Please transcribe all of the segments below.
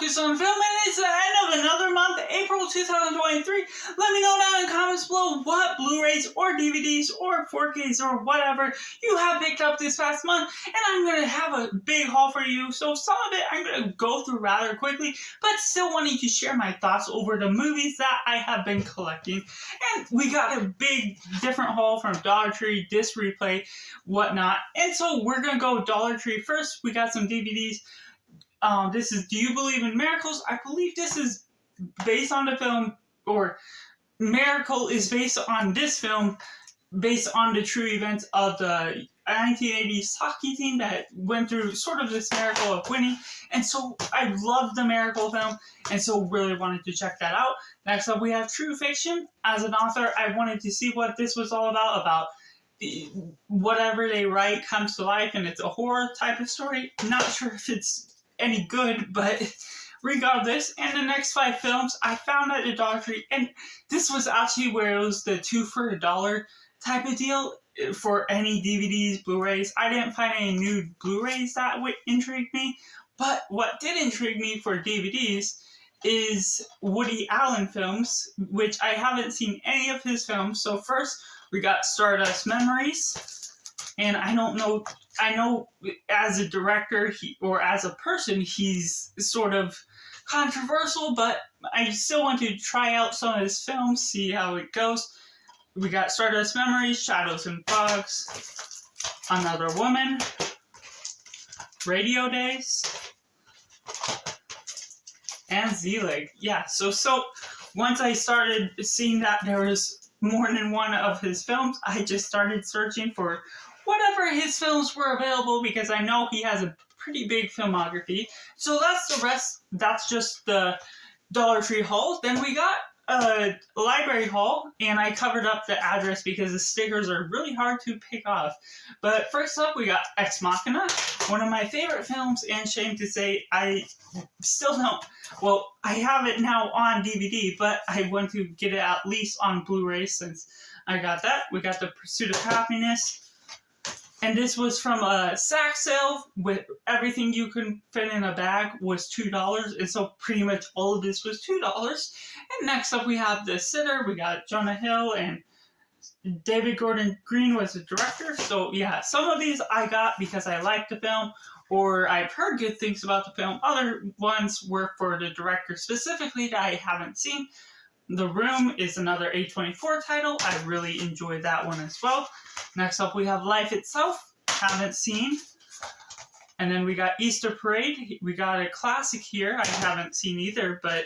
focus on film, and it's the end of another month, April 2023. Let me know down in the comments below what Blu-rays or DVDs or 4Ks or whatever you have picked up this past month, and I'm going to have a big haul for you. So some of it I'm going to go through rather quickly, but still wanting to share my thoughts over the movies that I have been collecting. And we got a big different haul from Dollar Tree, Disc Replay, whatnot. And so we're going to go Dollar Tree first. We got some DVDs. This is Do You Believe in Miracles? I believe this is based on the film, or Miracle is based on this film, based on the true events of the 1980s hockey team that went through sort of this miracle of winning. And so I love the Miracle film, and so really wanted to check that out. Next up, we have True Fiction. As an author, I wanted to see what this was all about whatever they write comes to life, and it's a horror type of story. Not sure if it's any good, but regardless. And the next 5 films I found at the Dollar Tree, and this was actually where it was the 2 for $1 type of deal for any DVDs, Blu-rays. I didn't find any new Blu-rays that would intrigue me, but what did intrigue me for DVDs is Woody Allen films, which I haven't seen any of his films. So first we got Stardust Memories. And I know as a director or as a person, he's sort of controversial, but I still want to try out some of his films, see how it goes. We got Stardust Memories, Shadows and Fogs, Another Woman, Radio Days, and Z-Leg. Yeah, so once I started seeing that there was more than one of his films, I just started searching for whatever his films were available, because I know he has a pretty big filmography. So that's the rest. That's just the Dollar Tree haul. Then we got a library haul, and I covered up the address because the stickers are really hard to pick off. But first up, we got Ex Machina, one of my favorite films, and shame to say, I still don't. Well, I have it now on DVD, but I want to get it at least on Blu-ray since I got that. We got The Pursuit of Happiness. And this was from a sack sale with everything you can fit in a bag was $2. And so pretty much all of this was $2. And next up we have The Sitter. We got Jonah Hill, and David Gordon Green was the director. So yeah, some of these I got because I liked the film, or I've heard good things about the film. Other ones were for the director specifically that I haven't seen. The Room is another A24 title. I really enjoyed that one as well. Next up, we have Life Itself. Haven't seen. And then we got Easter Parade. We got a classic here. I haven't seen either, but it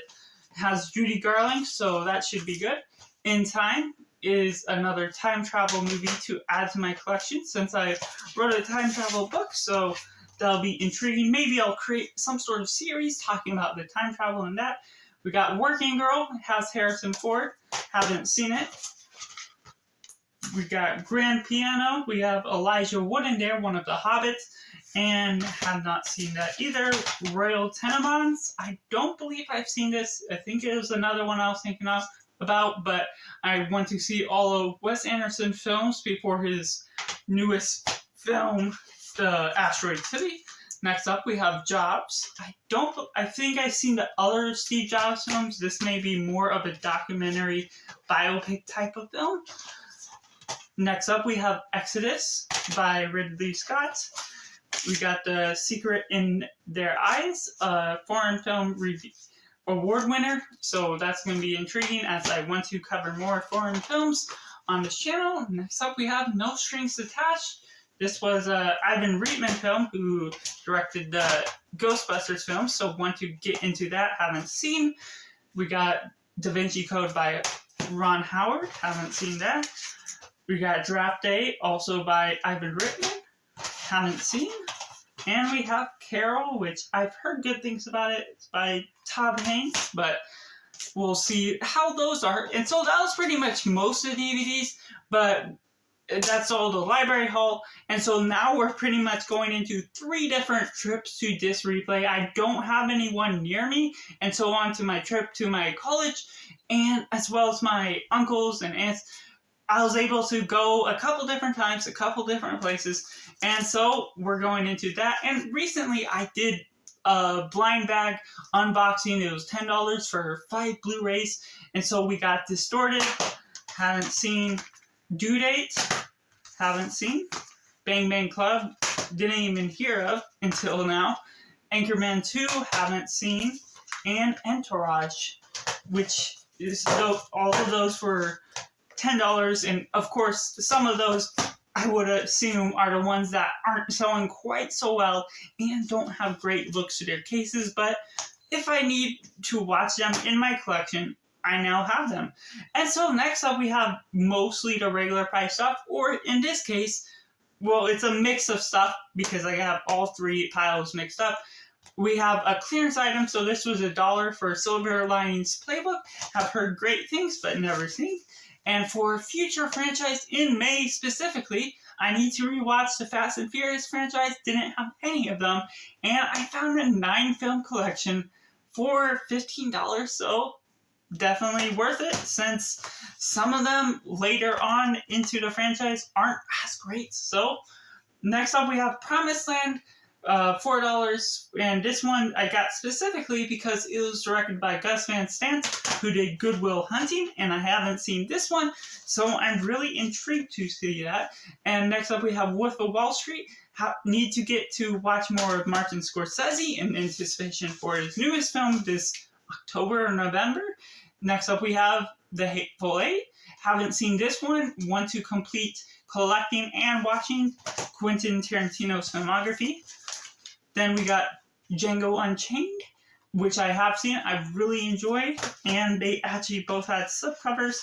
has Judy Garland, so that should be good. In Time is another time travel movie to add to my collection, since I wrote a time travel book, so that'll be intriguing. Maybe I'll create some sort of series talking about the time travel and that. We got Working Girl. It has Harrison Ford. Haven't seen it. We got Grand Piano. We have Elijah Wood in there, one of the Hobbits, and have not seen that either. Royal Tenenbaums. I don't believe I've seen this. I think it was another one I was thinking about, but I want to see all of Wes Anderson's films before his newest film, The Asteroid City. Next up, we have Jobs. I think I've seen the other Steve Jobs films. This may be more of a documentary biopic type of film. Next up, we have Exodus by Ridley Scott. We got The Secret in Their Eyes, a foreign film award winner. So that's going to be intriguing as I want to cover more foreign films on this channel. Next up, we have No Strings Attached. This was Ivan Reitman film, who directed the Ghostbusters film, so want to get into that. Haven't seen. We got Da Vinci Code by Ron Howard. Haven't seen that. We got Draft Day, also by Ivan Reitman. Haven't seen. And we have Carol, which I've heard good things about it. It's by Todd Haynes, but we'll see how those are. And so that was pretty much most of the DVDs, but that's all the library haul. And so now we're pretty much going into 3 different trips to Disc Replay. I don't have anyone near me, and so on to my trip to my college, and as well as my uncles and aunts. I was able to go a couple different times, a couple different places, and so we're going into that. And recently I did a blind bag unboxing. It was $10 for 5 Blu-rays. And so we got Distorted, haven't seen. Due Date, haven't seen. Bang Bang Club, didn't even hear of until now. Anchorman 2, haven't seen. And Entourage, which is all of those for $10. And of course, some of those I would assume are the ones that aren't selling quite so well and don't have great looks to their cases. But if I need to watch them in my collection, I now have them. And so next up we have mostly the regular price stuff, or in this case, well, it's a mix of stuff because I have all three piles mixed up. We have a clearance item, so this was $1 for Silver Linings Playbook. Have heard great things, but never seen. And for future franchise in May specifically, I need to rewatch the Fast and Furious franchise. Didn't have any of them. And I found a 9-film collection for $15, so definitely worth it, since some of them later on into the franchise aren't as great. So next up we have Promised Land, $4, and this one I got specifically because it was directed by Gus Van Sant, who did Good Will Hunting, and I haven't seen this one, so I'm really intrigued to see that. And next up we have Wolf of Wall Street. Need to get to watch more of Martin Scorsese in anticipation for his newest film this October or November. Next up we have The Hateful Eight. Haven't seen this one. Want to complete collecting and watching Quentin Tarantino's filmography. Then we got Django Unchained, which I have seen. I've really enjoyed, and they actually both had slipcovers.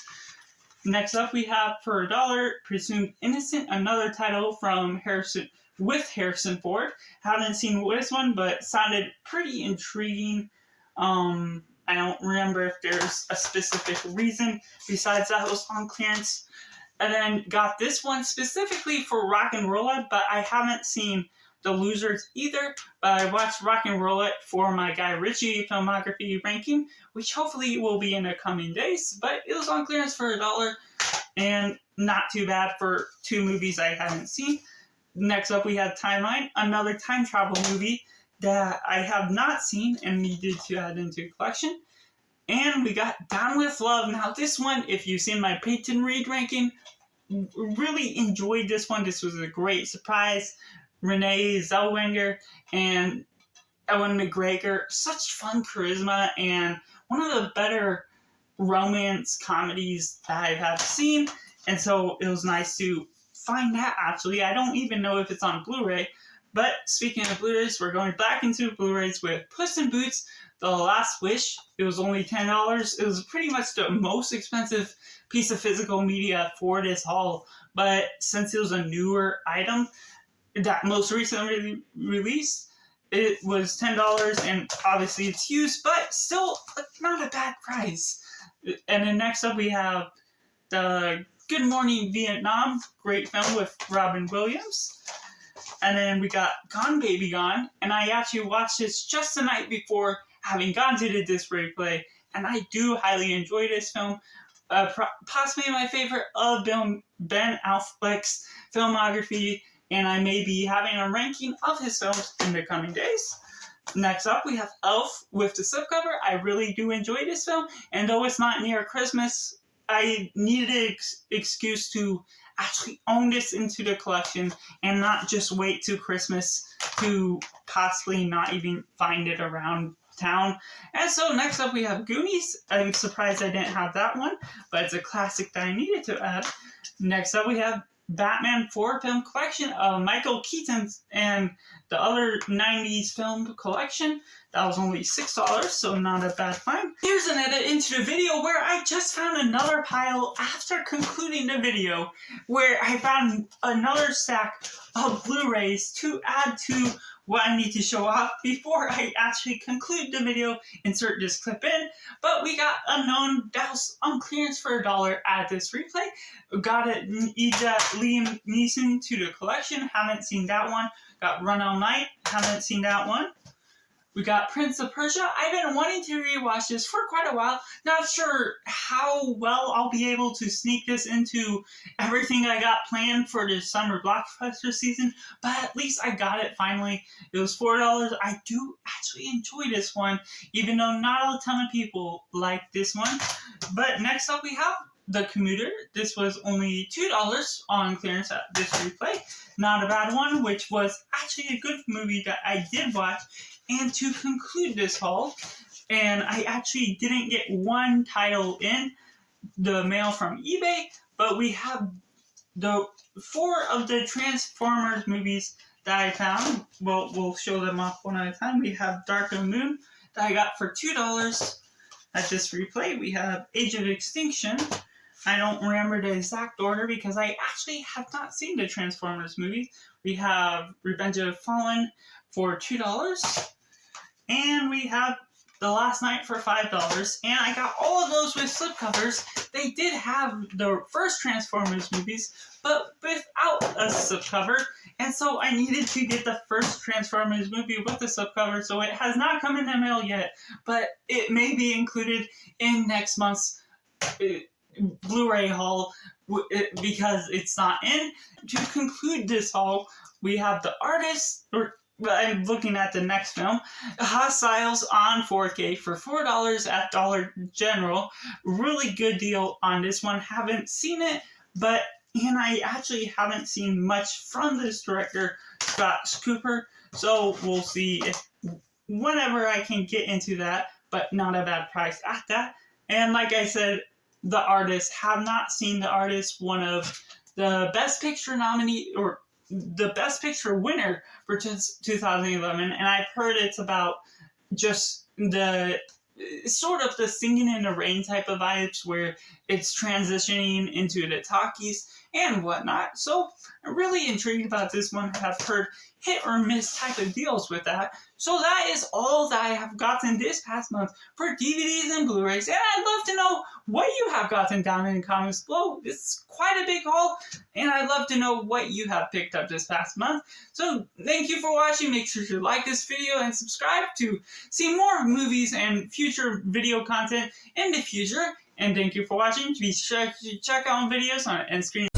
Next up we have For $1, Presumed Innocent, another title from Harrison Ford. Haven't seen this one, but sounded pretty intriguing. I don't remember if there's a specific reason besides that it was on clearance. And then got this one specifically for Rock and Roll It, but I haven't seen The Losers either. But I watched Rock and Roll It for my Guy Ritchie filmography ranking, which hopefully will be in the coming days. But it was on clearance for $1, and not too bad for 2 movies I haven't seen. Next up we have Timeline, another time travel movie that I have not seen and needed to add into collection. And we got Down with Love. Now this one, if you've seen my Peyton Reed ranking, really enjoyed this one. This was a great surprise. Renee Zellweger and Ewan McGregor, such fun charisma, and one of the better romance comedies that I have seen. And so it was nice to find that, actually. I don't even know if it's on Blu-ray. But speaking of Blu-rays, we're going back into Blu-rays with Puss in Boots, The Last Wish. It was only $10. It was pretty much the most expensive piece of physical media for this haul. But since it was a newer item that most recently released, it was $10, and obviously it's used, but still not a bad price. And then next up we have the Good Morning Vietnam, great film with Robin Williams. And then we got Gone Baby Gone, and I actually watched this just the night before having gone to the disc replay, and I do highly enjoy this film. Possibly my favorite of Ben Affleck's filmography, and I may be having a ranking of his films in the coming days. Next up, we have Elf with the slipcover. I really do enjoy this film, and though it's not near Christmas, I needed an excuse to actually own this into the collection and not just wait till Christmas to possibly not even find it around town. And so next up we have Goonies. I'm surprised I didn't have that one, but it's a classic that I needed to add. Next up we have Batman 4 film collection of Michael Keaton's and the other 90s film collection. That was only $6, so not a bad find. Here's an edit into the video where I just found another pile after concluding the video, where I found another stack of Blu-rays to add to what I need to show off before I actually conclude the video, insert this clip in. But we got Unknown that was on clearance for $1 at this replay. Got it, Liam Neeson to the collection, haven't seen that one. Got Run All Night, haven't seen that one. We got Prince of Persia. I've been wanting to rewatch this for quite a while. Not sure how well I'll be able to sneak this into everything I got planned for the summer blockbuster season, but at least I got it finally. It was $4. I do actually enjoy this one, even though not a ton of people like this one. But next up we have The Commuter. This was only $2 on clearance at this replay. Not a bad one, which was actually a good movie that I did watch. And to conclude this haul, and I actually didn't get one title in the mail from eBay, but we have the 4 of the Transformers movies that I found. Well, we'll show them off one at a time. We have Dark of the Moon that I got for $2 at this replay. We have Age of Extinction. I don't remember the exact order because I actually have not seen the Transformers movies. We have Revenge of the Fallen for $2. And we have The Last Night for $5. And I got all of those with slipcovers. They did have the first Transformers movies, but without a slipcover. And so I needed to get the first Transformers movie with the slipcover. So it has not come in the mail yet, but it may be included in next month's Blu-ray haul because it's not in. To conclude this haul, we have The Artist, I'm looking at the next film, Hostiles on 4K for $4 at Dollar General. Really good deal on this one. Haven't seen it, and I actually haven't seen much from this director, Scott Cooper. So we'll see if whenever I can get into that, but not a bad price at that. And like I said, The Artist. Have not seen The Artist, one of the Best Picture nominee or the Best Picture winner for 2011, and I've heard it's about just the sort of the Singing in the Rain type of vibes where it's transitioning into the talkies and whatnot. So I'm really intrigued about this one. I've heard hit or miss type of deals with that. So that is all that I have gotten this past month for DVDs and Blu-rays, and I'd love to know what you have gotten down in the comments below. It's quite a big haul, and I'd love to know what you have picked up this past month. So thank you for watching. Make sure to like this video and subscribe to see more movies and future video content in the future. And thank you for watching. Be sure to check out videos on Endscreen.